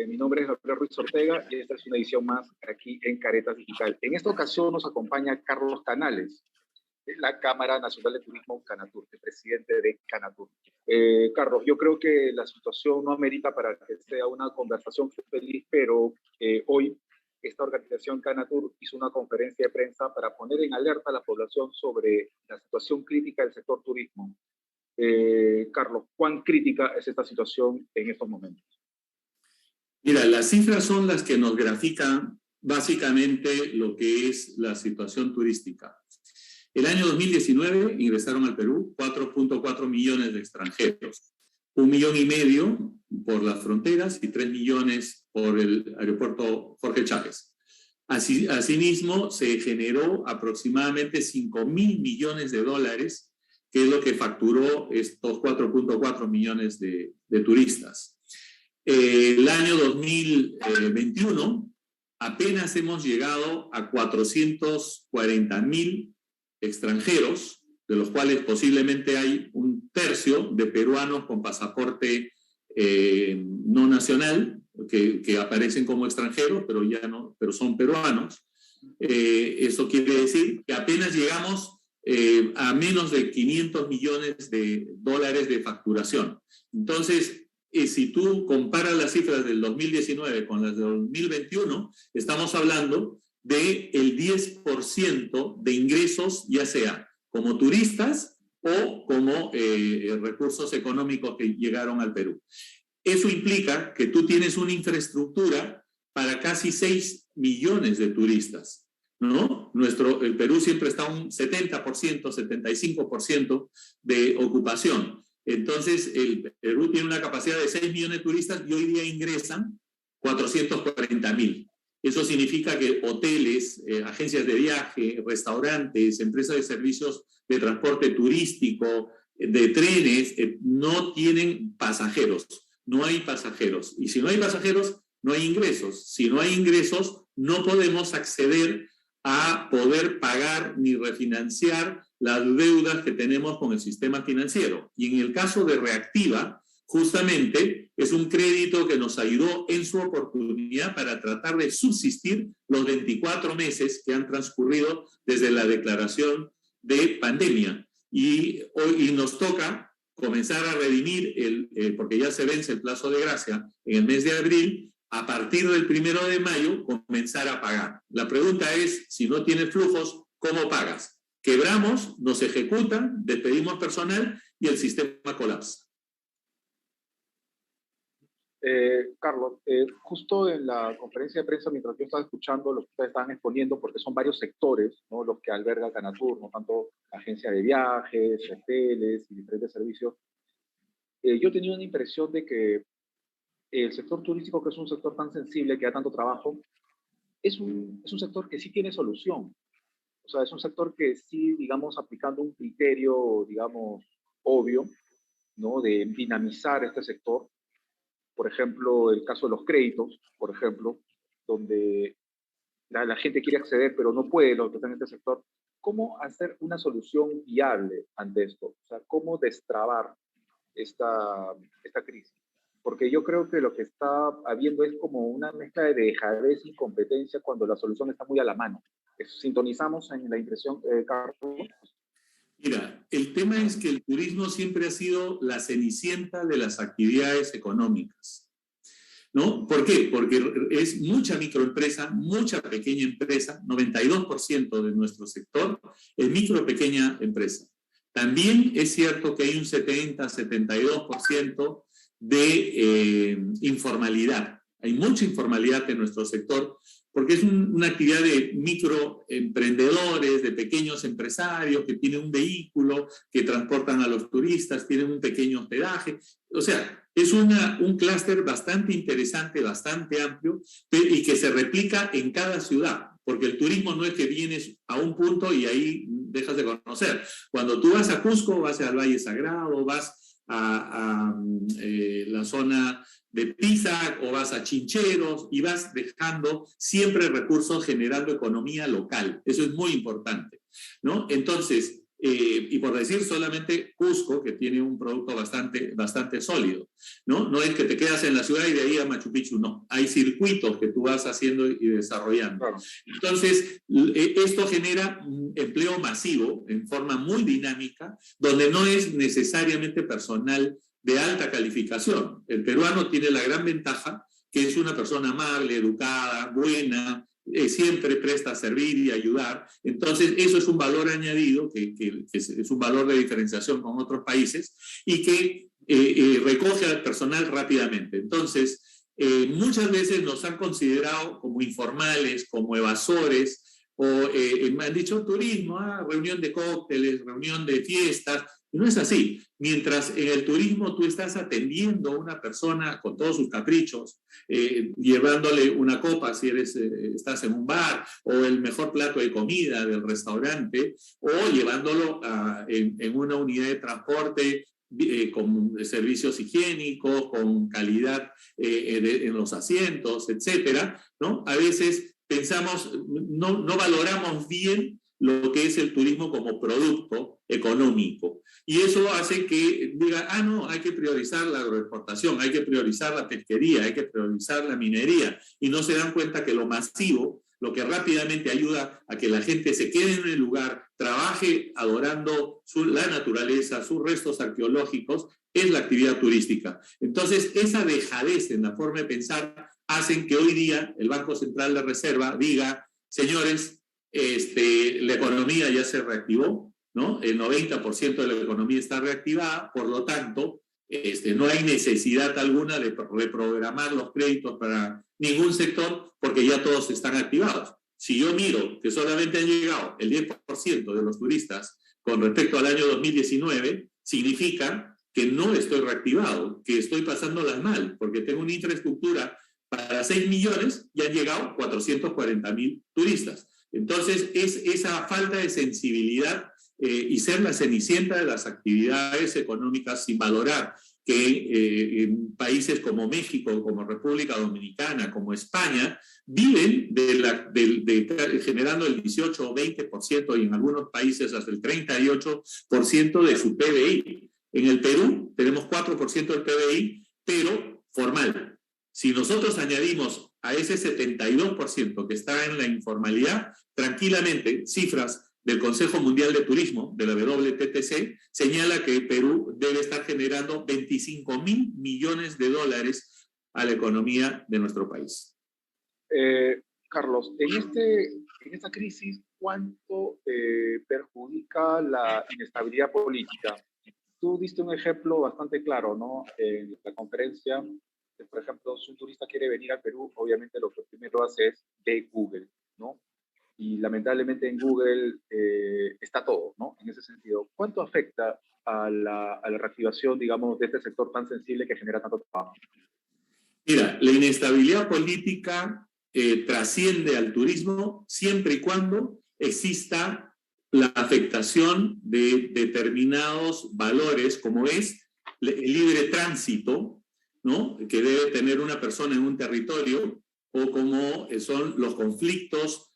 Mi nombre es Gabriel Ruiz Ortega y esta es una edición más aquí en Caretas Digital. En esta ocasión nos acompaña Carlos Canales, de la Cámara Nacional de Turismo Canatur, el presidente de Canatur. Carlos, yo creo que la situación no amerita para que sea una conversación feliz, pero hoy esta organización Canatur hizo una conferencia de prensa para poner en alerta a la población sobre la situación crítica del sector turismo. Carlos, ¿cuán crítica es esta situación en estos momentos? Mira, las cifras son las que nos grafican básicamente lo que es la situación turística. El año 2019 ingresaron al Perú 4.4 millones de extranjeros, 1,5 millones por las fronteras y 3 millones por el aeropuerto Jorge Chávez. Asimismo, se generó aproximadamente 5,000 millones de dólares, que es lo que facturó estos 4.4 millones de turistas. El año 2021 apenas hemos llegado a 440,000 extranjeros, de los cuales posiblemente hay 1/3 de peruanos con pasaporte no nacional, que aparecen como extranjeros, pero ya no, pero son peruanos. Eso quiere decir que apenas llegamos a menos de 500 millones de dólares de facturación. Entonces, si tú comparas las cifras del 2019 con las del 2021, estamos hablando del 10% de ingresos, ya sea como turistas o como recursos económicos que llegaron al Perú. Eso implica que tú tienes una infraestructura para casi 6 millones de turistas, ¿no? El Perú siempre está a un 70%, 75% de ocupación. Entonces, el Perú tiene una capacidad de 6 millones de turistas y hoy día ingresan 440,000. Eso significa que hoteles, agencias de viaje, restaurantes, empresas de servicios de transporte turístico, de trenes, no tienen pasajeros. No hay pasajeros. Y si no hay pasajeros, no hay ingresos. Si no hay ingresos, no podemos acceder a poder pagar ni refinanciar las deudas que tenemos con el sistema financiero. Y en el caso de Reactiva, justamente es un crédito que nos ayudó en su oportunidad para tratar de subsistir los 24 meses que han transcurrido desde la declaración de pandemia. Y hoy nos toca comenzar a redimir, porque ya se vence el plazo de gracia en el mes de abril. A partir del 1 de mayo, comenzar a pagar. La pregunta es, si no tienes flujos, ¿cómo pagas? Quebramos, nos ejecutan, despedimos personal y el sistema colapsa. Carlos, justo en la conferencia de prensa, mientras yo estaba escuchando lo que ustedes estaban exponiendo, porque son varios sectores, ¿no?, los que alberga Canatur, no tanto agencia de viajes, hoteles y diferentes servicios, yo tenía una impresión de que el sector turístico, que es un sector tan sensible, que da tanto trabajo, es un sector que sí tiene solución. O sea, es un sector que sí, digamos, aplicando un criterio, digamos, obvio, ¿no?, de dinamizar este sector. Por ejemplo, el caso de los créditos, por ejemplo, donde la gente quiere acceder, pero no puede, lo que está en este sector. ¿Cómo hacer una solución viable ante esto? O sea, ¿cómo destrabar esta crisis? Porque yo creo que lo que está habiendo es como una mezcla de dejadez y incompetencia cuando la solución está muy a la mano. ¿Sintonizamos en la impresión, Carlos? Mira, el tema es que el turismo siempre ha sido la cenicienta de las actividades económicas, ¿no? ¿Por qué? Porque es mucha microempresa, mucha pequeña empresa, 92% de nuestro sector es micro pequeña empresa. También es cierto que hay un 70-72% de informalidad. Hay mucha informalidad en nuestro sector porque es una actividad de microemprendedores, de pequeños empresarios que tienen un vehículo, que transportan a los turistas, tienen un pequeño hospedaje. O sea, es un clúster bastante interesante, bastante amplio y que se replica en cada ciudad. Porque el turismo no es que vienes a un punto y ahí dejas de conocer. Cuando tú vas a Cusco, vas al Valle Sagrado, vas a la zona de Pisac o vas a Chincheros y vas dejando siempre recursos generando economía local. Eso es muy importante, ¿no? Entonces, y por decir solamente Cusco, que tiene un producto bastante sólido, ¿no? No es que te quedas en la ciudad y de ahí a Machu Picchu, no. Hay circuitos que tú vas haciendo y desarrollando. Claro. Entonces, esto genera empleo masivo en forma muy dinámica, donde no es necesariamente personal de alta calificación. El peruano tiene la gran ventaja que es una persona amable, educada, buena, siempre presta a servir y ayudar. Entonces, eso es un valor añadido, que es un valor de diferenciación con otros países y que recoge al personal rápidamente. Entonces, muchas veces nos han considerado como informales, como evasores, o me han dicho turismo, reunión de cócteles, reunión de fiestas. No es así. Mientras en el turismo tú estás atendiendo a una persona con todos sus caprichos, llevándole una copa si estás en un bar, o el mejor plato de comida del restaurante, o llevándolo en una unidad de transporte con servicios higiénicos, con calidad en los asientos, etcétera, ¿no? A veces pensamos, no valoramos bien lo que es el turismo como producto económico. Y eso hace que diga, no, hay que priorizar la agroexportación, hay que priorizar la pesquería, hay que priorizar la minería, y no se dan cuenta que lo masivo, lo que rápidamente ayuda a que la gente se quede en el lugar, trabaje adorando la naturaleza, sus restos arqueológicos, es la actividad turística. Entonces, esa dejadez en la forma de pensar hacen que hoy día el Banco Central de Reserva diga, señores, la economía ya se reactivó, ¿no? El 90% de la economía está reactivada, por lo tanto, no hay necesidad alguna de reprogramar los créditos para ningún sector porque ya todos están activados. Si yo miro que solamente han llegado el 10% de los turistas con respecto al año 2019, significa que no estoy reactivado, que estoy pasándolas mal, porque tengo una infraestructura para 6 millones y han llegado 440.000 turistas. Entonces, es esa falta de sensibilidad y ser la cenicienta de las actividades económicas sin valorar que en países como México, como República Dominicana, como España, viven generando el 18 o 20% y en algunos países hasta el 38% de su PBI. En el Perú tenemos 4% del PBI, pero formal. Si nosotros añadimos a ese 72% que está en la informalidad, tranquilamente, cifras del Consejo Mundial de Turismo, de la WTTC, señala que Perú debe estar generando 25.000 millones de dólares a la economía de nuestro país. Carlos, en esta crisis, ¿cuánto perjudica la inestabilidad política? Tú diste un ejemplo bastante claro, ¿no? En la conferencia, por ejemplo, si un turista quiere venir al Perú, obviamente lo que primero hace es de Google, ¿no? Y lamentablemente en Google está todo, ¿no? En ese sentido, ¿cuánto afecta a la reactivación, digamos, de este sector tan sensible que genera tanto trabajo? Mira, la inestabilidad política trasciende al turismo siempre y cuando exista la afectación de determinados valores, como es el libre tránsito, ¿no? Que debe tener una persona en un territorio, o como son los conflictos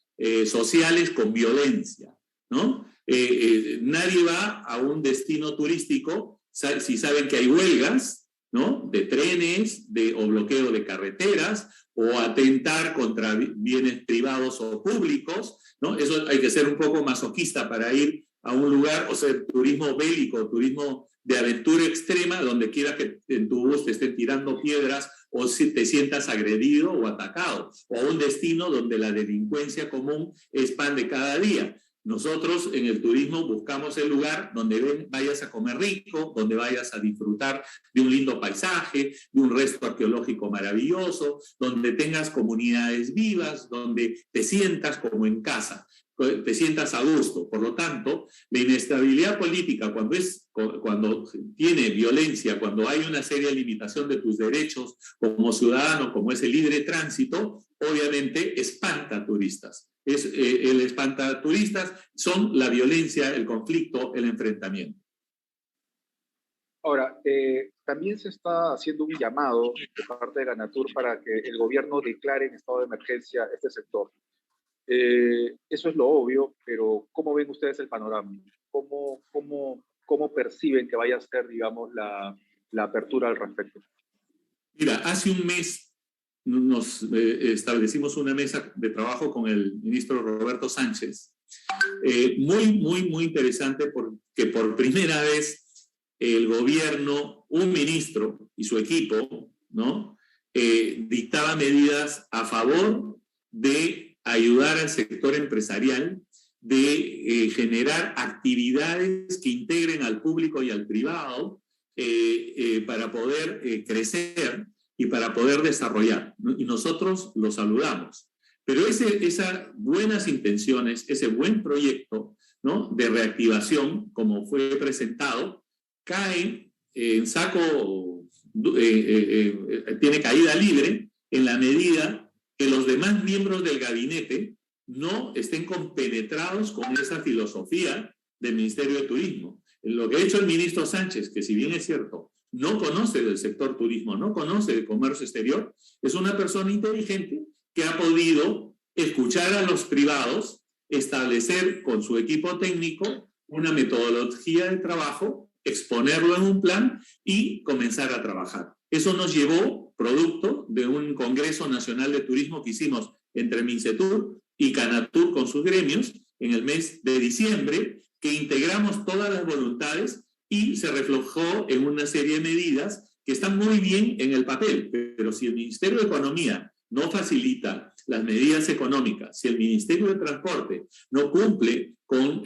sociales con violencia, ¿no? Nadie va a un destino turístico si saben que hay huelgas, ¿no? De trenes o bloqueo de carreteras, o atentar contra bienes privados o públicos, ¿no? Eso hay que ser un poco masoquista para ir a un lugar, o sea, turismo bélico, turismo de aventura extrema, donde quiera que en tu bus te estén tirando piedras o si te sientas agredido o atacado, o a un destino donde la delincuencia común es pan de cada día. Nosotros en el turismo buscamos el lugar donde vayas a comer rico, donde vayas a disfrutar de un lindo paisaje, de un resto arqueológico maravilloso, donde tengas comunidades vivas, donde te sientas como en casa, te sientas a gusto. Por lo tanto, la inestabilidad política, cuando tiene violencia, cuando hay una seria limitación de tus derechos como ciudadano, como es el libre tránsito, obviamente espanta turistas. El espantaturistas son la violencia, el conflicto, el enfrentamiento. Ahora, también se está haciendo un llamado de parte de Ganatur para que el gobierno declare en estado de emergencia este sector. Eso es lo obvio, pero ¿cómo ven ustedes el panorama? cómo perciben que vaya a ser, digamos, la apertura al respecto? Mira, hace un mes nos establecimos una mesa de trabajo con el ministro Roberto Sánchez. Muy interesante porque por primera vez el gobierno, un ministro y su equipo, ¿no? Dictaba medidas a favor de ayudar al sector empresarial, de generar actividades que integren al público y al privado para poder crecer y para poder desarrollar, ¿no? Y nosotros lo saludamos. Pero esas buenas intenciones, ese buen proyecto, ¿no?, de reactivación, como fue presentado, cae en saco, tiene caída libre en la medida que los demás miembros del gabinete no estén compenetrados con esa filosofía del Ministerio de Turismo. Lo que ha hecho el ministro Sánchez, que si bien es cierto, no conoce del sector turismo, no conoce de comercio exterior, es una persona inteligente que ha podido escuchar a los privados, establecer con su equipo técnico una metodología de trabajo, exponerlo en un plan y comenzar a trabajar. Eso nos llevó, producto de un Congreso Nacional de Turismo que hicimos entre Mincetur y Canatur con sus gremios en el mes de diciembre, que integramos todas las voluntades y se reflejó en una serie de medidas que están muy bien en el papel, pero si el Ministerio de Economía no facilita las medidas económicas, si el Ministerio de Transporte no cumple con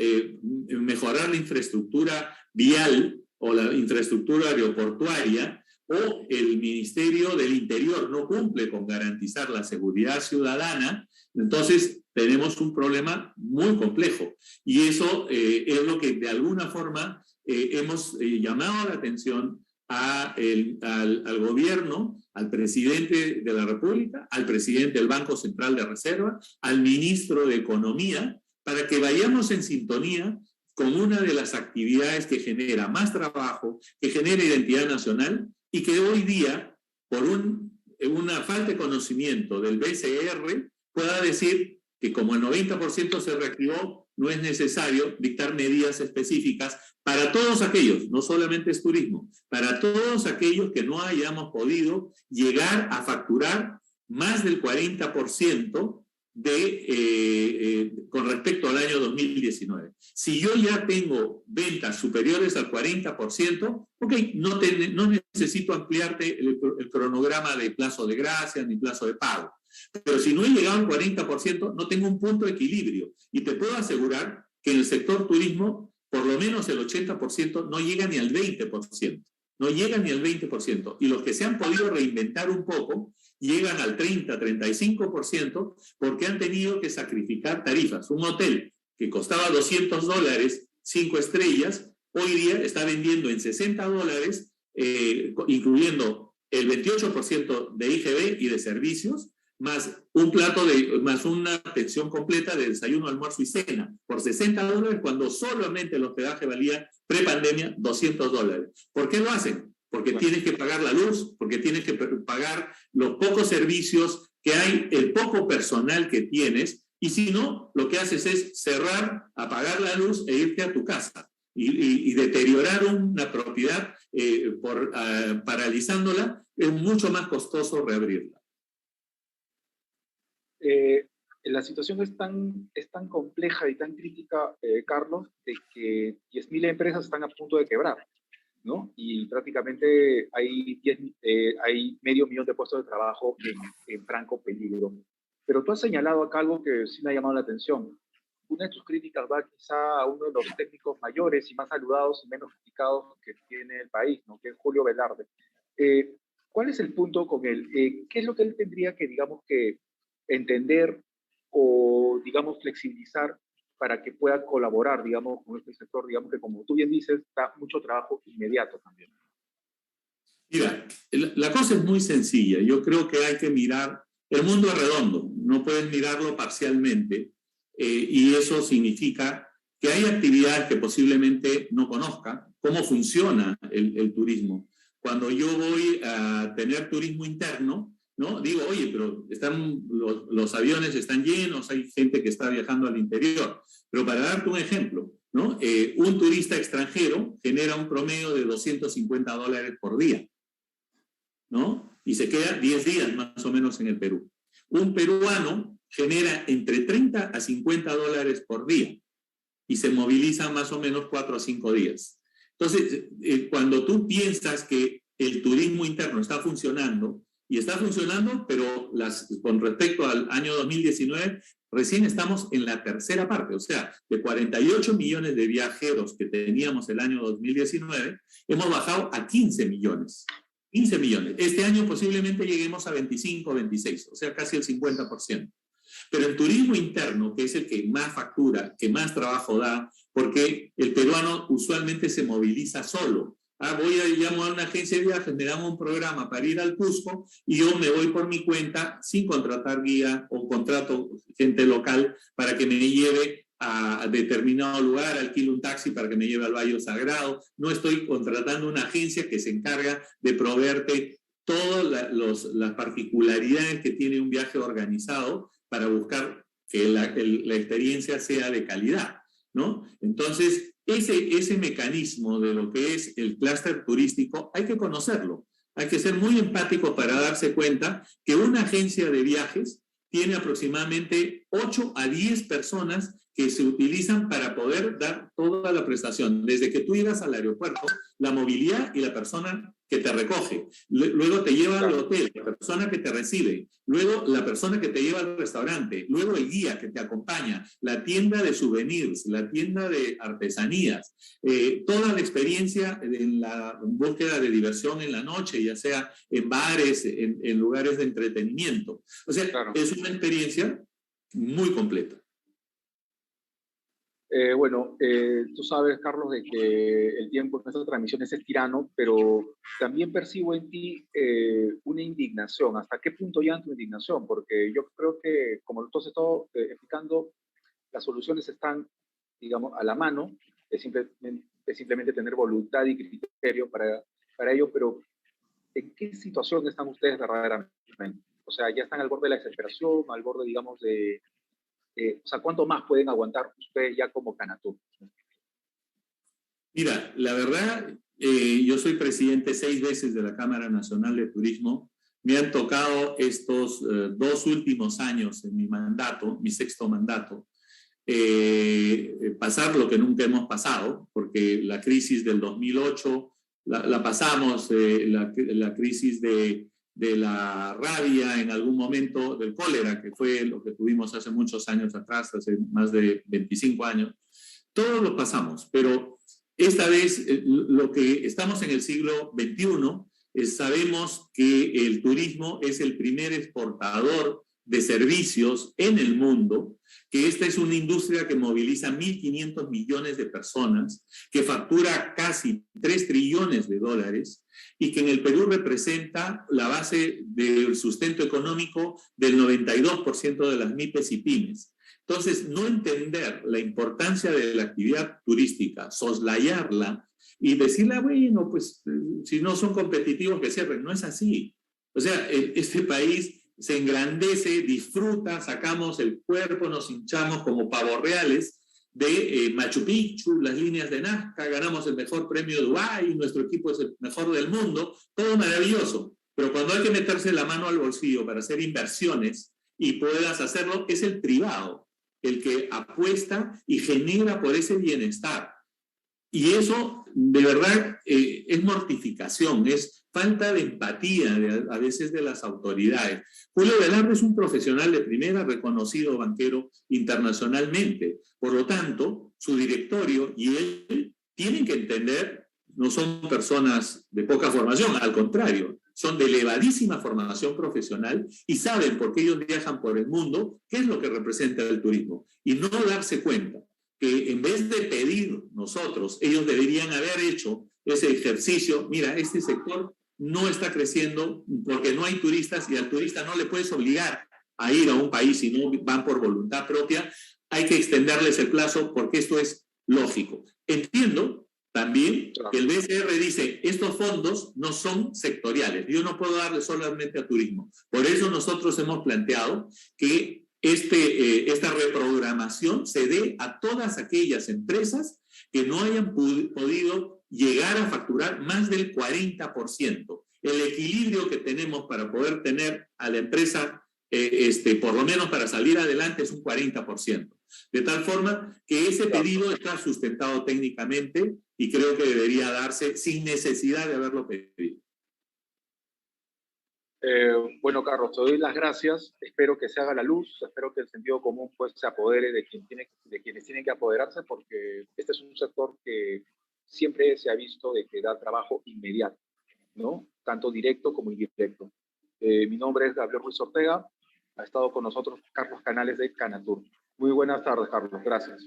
mejorar la infraestructura vial o la infraestructura aeroportuaria, o el Ministerio del Interior no cumple con garantizar la seguridad ciudadana, entonces tenemos un problema muy complejo. Y eso es lo que de alguna forma hemos llamado la atención al gobierno, al presidente de la República, al presidente del Banco Central de Reserva, al ministro de Economía, para que vayamos en sintonía con una de las actividades que genera más trabajo, que genera identidad nacional y que hoy día, por una falta de conocimiento del BCR, pueda decir que como el 90% se reactivó, no es necesario dictar medidas específicas para todos aquellos, no solamente es turismo, para todos aquellos que no hayamos podido llegar a facturar más del 40% con respecto al año 2019. Si yo ya tengo ventas superiores al 40%, ok, no necesito ampliarte el cronograma de plazo de gracia ni plazo de pago. Pero si no he llegado al 40%, no tengo un punto de equilibrio. Y te puedo asegurar que en el sector turismo, por lo menos el 80% no llega ni al 20%. No llega ni al 20%. Y los que se han podido reinventar un poco, llegan al 30, 35%, porque han tenido que sacrificar tarifas. Un hotel que costaba $200, 5 estrellas, hoy día está vendiendo en $60, incluyendo el 28% de IGB y de servicios, más más una pensión completa de desayuno, almuerzo y cena, por $60, cuando solamente el hospedaje valía prepandemia $200. ¿Por qué lo hacen? Porque tienes que pagar la luz, porque tienes que pagar los pocos servicios que hay, el poco personal que tienes, y si no, lo que haces es cerrar, apagar la luz e irte a tu casa y deteriorar una propiedad paralizándola. Es mucho más costoso reabrirla. La situación es tan compleja y tan crítica, Carlos, de que 10.000 empresas están a punto de quebrar, ¿no? Y prácticamente hay 500.000 de puestos de trabajo en franco peligro. Pero tú has señalado acá algo que sí me ha llamado la atención. Una de tus críticas va quizá a uno de los técnicos mayores y más saludados y menos criticados que tiene el país, ¿no?, que es Julio Velarde. ¿Cuál es el punto con él? ¿Qué es lo que él tendría que, digamos, que entender o, digamos, flexibilizar para que pueda colaborar, digamos, con este sector, digamos, que como tú bien dices, da mucho trabajo inmediato también? Mira, la cosa es muy sencilla. Yo creo que hay que mirar, el mundo es redondo, no puedes mirarlo parcialmente, y eso significa que hay actividades que posiblemente no conozca, cómo funciona el turismo. Cuando yo voy a tener turismo interno, ¿no? Digo, oye, pero los aviones están llenos, hay gente que está viajando al interior. Pero para darte un ejemplo, ¿no? Un turista extranjero genera un promedio de $250 por día, ¿no? Y se queda 10 días más o menos en el Perú. Un peruano genera entre 30 a $50 por día y se moviliza más o menos 4 a 5 días. Entonces, cuando tú piensas que el turismo interno está funcionando, y está funcionando, pero con respecto al año 2019, recién estamos en la tercera parte, o sea, de 48 millones de viajeros que teníamos el año 2019, hemos bajado a 15 millones. 15 millones. Este año posiblemente lleguemos a 25, 26, o sea, casi el 50%. Pero el turismo interno, que es el que más factura, que más trabajo da, porque el peruano usualmente se moviliza solo. Llamo a una agencia de viajes, me dan un programa para ir al Cusco y yo me voy por mi cuenta sin contratar guía o contrato gente local para que me lleve a determinado lugar, alquilo un taxi para que me lleve al Valle Sagrado. No estoy contratando una agencia que se encarga de proveerte todas las particularidades que tiene un viaje organizado para buscar que la experiencia sea de calidad, ¿no? Entonces, ese mecanismo de lo que es el clúster turístico hay que conocerlo. Hay que ser muy empático para darse cuenta que una agencia de viajes tiene aproximadamente 8 a 10 personas que se utilizan para poder dar toda la prestación, desde que tú llegas al aeropuerto, la movilidad y la persona que te recoge, luego te lleva al hotel, la persona que te recibe, luego la persona que te lleva al restaurante, luego el guía que te acompaña, la tienda de souvenirs, la tienda de artesanías, toda la experiencia en la búsqueda de diversión en la noche, ya sea en bares, en lugares de entretenimiento. O sea, claro, es una experiencia muy completa. Tú sabes, Carlos, de que el tiempo en esta transmisión es tirano, pero también percibo en ti una indignación. ¿Hasta qué punto ya tu indignación? Porque yo creo que, como tú has estado explicando, las soluciones están, digamos, a la mano. Es simplemente tener voluntad y criterio para ello, pero ¿en qué situación están ustedes verdaderamente? O sea, ya están al borde de la desesperación, al borde, digamos, de... o sea, ¿cuánto más pueden aguantar ustedes ya como Canatur? Mira, la verdad, yo soy presidente 6 veces de la Cámara Nacional de Turismo. Me han tocado estos 2 últimos años en mi mandato, mi 6º mandato, pasar lo que nunca hemos pasado, porque la crisis del 2008 la pasamos, la crisis de la rabia en algún momento, del cólera, que fue lo que tuvimos hace muchos años atrás, hace más de 25 años. Todos lo pasamos, pero esta vez lo que estamos en el siglo XXI, sabemos que el turismo es el primer exportador de servicios en el mundo, que esta es una industria que moviliza 1.500 millones de personas, que factura casi 3 trillones de dólares y que en el Perú representa la base del sustento económico del 92% de las MIPES y pymes. Entonces, no entender la importancia de la actividad turística, soslayarla y decirle, bueno, pues si no son competitivos que cierren, no es así. O sea, este país se engrandece, disfruta, sacamos el cuerpo, nos hinchamos como pavos reales de Machu Picchu, las líneas de Nazca, ganamos el mejor premio de Dubái, nuestro equipo es el mejor del mundo, todo maravilloso. Pero cuando hay que meterse la mano al bolsillo para hacer inversiones y puedas hacerlo, es el privado el que apuesta y genera por ese bienestar. Y eso, de verdad, es mortificación, es falta de empatía a veces de las autoridades. Julio Velarde es un profesional de primera, reconocido banquero internacionalmente. Por lo tanto, su directorio y él tienen que entender, no son personas de poca formación, al contrario, son de elevadísima formación profesional y saben, porque ellos viajan por el mundo, qué es lo que representa el turismo. Y no darse cuenta que en vez de pedir nosotros, ellos deberían haber hecho ese ejercicio. Mira, este sector no está creciendo porque no hay turistas y al turista no le puedes obligar a ir a un país si no van por voluntad propia. Hay que extenderles el plazo porque esto es lógico. Entiendo También Claro. el BCR dice, estos fondos no son sectoriales, yo no puedo darle solamente a turismo. Por eso nosotros hemos planteado que esta reprogramación se dé a todas aquellas empresas que no hayan podido llegar a facturar más del 40%. El equilibrio que tenemos para poder tener a la empresa, por lo menos para salir adelante, es un 40%. De tal forma que ese pedido está sustentado técnicamente y creo que debería darse sin necesidad de haberlo pedido. Bueno, Carlos, te doy las gracias. Espero que se haga la luz, espero que el sentido común pues, se apodere de quienes tienen que apoderarse, porque este es un sector que siempre se ha visto de que da trabajo inmediato, ¿no? Tanto directo como indirecto. Mi nombre es Gabriel Ruiz Ortega, ha estado con nosotros Carlos Canales de Canatur. Muy buenas tardes, Carlos, gracias.